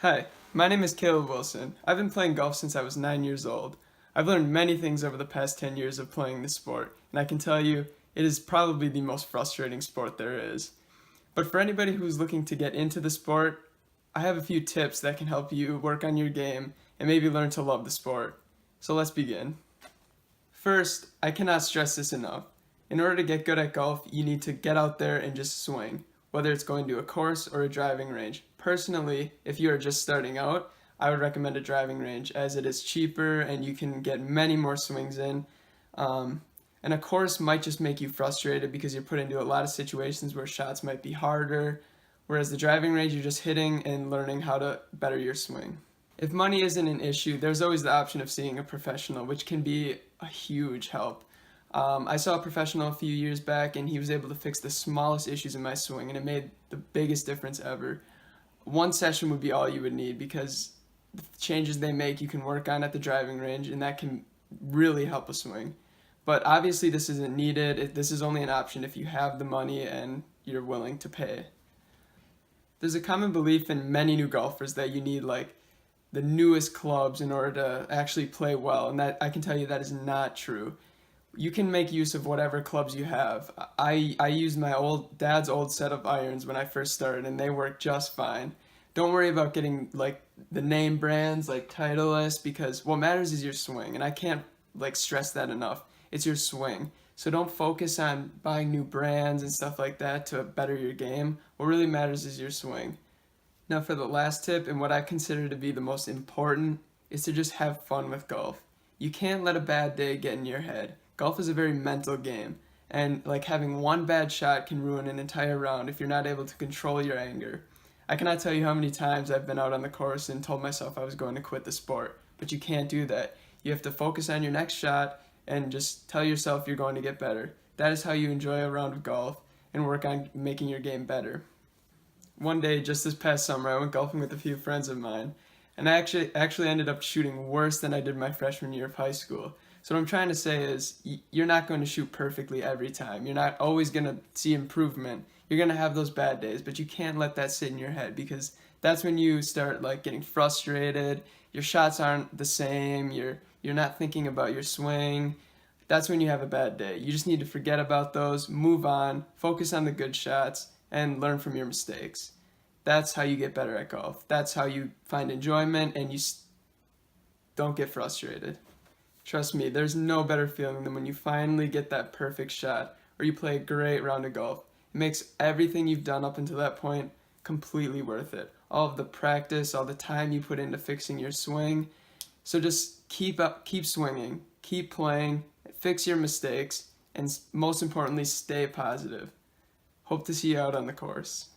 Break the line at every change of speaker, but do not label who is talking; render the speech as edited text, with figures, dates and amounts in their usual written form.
Hi, my name is Caleb Wilson. I've been playing golf since I was 9 years old. I've learned many things over the past 10 years of playing the sport, and I can tell you, it is probably the most frustrating sport there is. But for anybody who's looking to get into the sport, I have a few tips that can help you work on your game and maybe learn to love the sport. So let's begin. First, I cannot stress this enough. In order to get good at golf, you need to get out there and just swing, whether it's going to a course or a driving range. Personally, if you are just starting out, I would recommend a driving range as it is cheaper and you can get many more swings in. Um, and a course might just make you frustrated because you're put into a lot of situations where shots might be harder, whereas the driving range, you're just hitting and learning how to better your swing. If money isn't an issue, there's always the option of seeing a professional, which can be a huge help. I saw a professional a few years back, and he was able to fix the smallest issues in my swing, and it made the biggest difference ever. One session would be all you would need because the changes they make you can work on at the driving range, and that can really help a swing. But obviously, this isn't needed. This is only an option if you have the money and you're willing to pay. There's a common belief in many new golfers that you need like the newest clubs in order to actually play well, and that I can tell you that is not true. You can make use of whatever clubs you have. I used my old dad's old set of irons when I first started, and they work just fine. Don't worry about getting like the name brands like Titleist because what matters is your swing, and I can't like stress that enough. It's your swing. So don't focus on buying new brands and stuff like that to better your game. What really matters is your swing. Now for the last tip, and what I consider to be the most important, is to just have fun with golf. You can't let a bad day get in your head. Golf is a very mental game, and like having one bad shot can ruin an entire round if you're not able to control your anger. I cannot tell you how many times I've been out on the course and told myself I was going to quit the sport, but you can't do that. You have to focus on your next shot and just tell yourself you're going to get better. That is how you enjoy a round of golf and work on making your game better. One day, just this past summer, I went golfing with a few friends of mine, and I actually ended up shooting worse than I did my freshman year of high school. So what I'm trying to say is, you're not going to shoot perfectly every time. You're not always going to see improvement. You're going to have those bad days, but you can't let that sit in your head because that's when you start like getting frustrated. Your shots aren't the same. You're not thinking about your swing. That's when you have a bad day. You just need to forget about those, move on, focus on the good shots, and learn from your mistakes. That's how you get better at golf. That's how you find enjoyment and you don't get frustrated. Trust me, there's no better feeling than when you finally get that perfect shot or you play a great round of golf. It makes everything you've done up until that point completely worth it. All of the practice, all the time you put into fixing your swing. So just keep swinging, keep playing, fix your mistakes, and most importantly, stay positive. Hope to see you out on the course.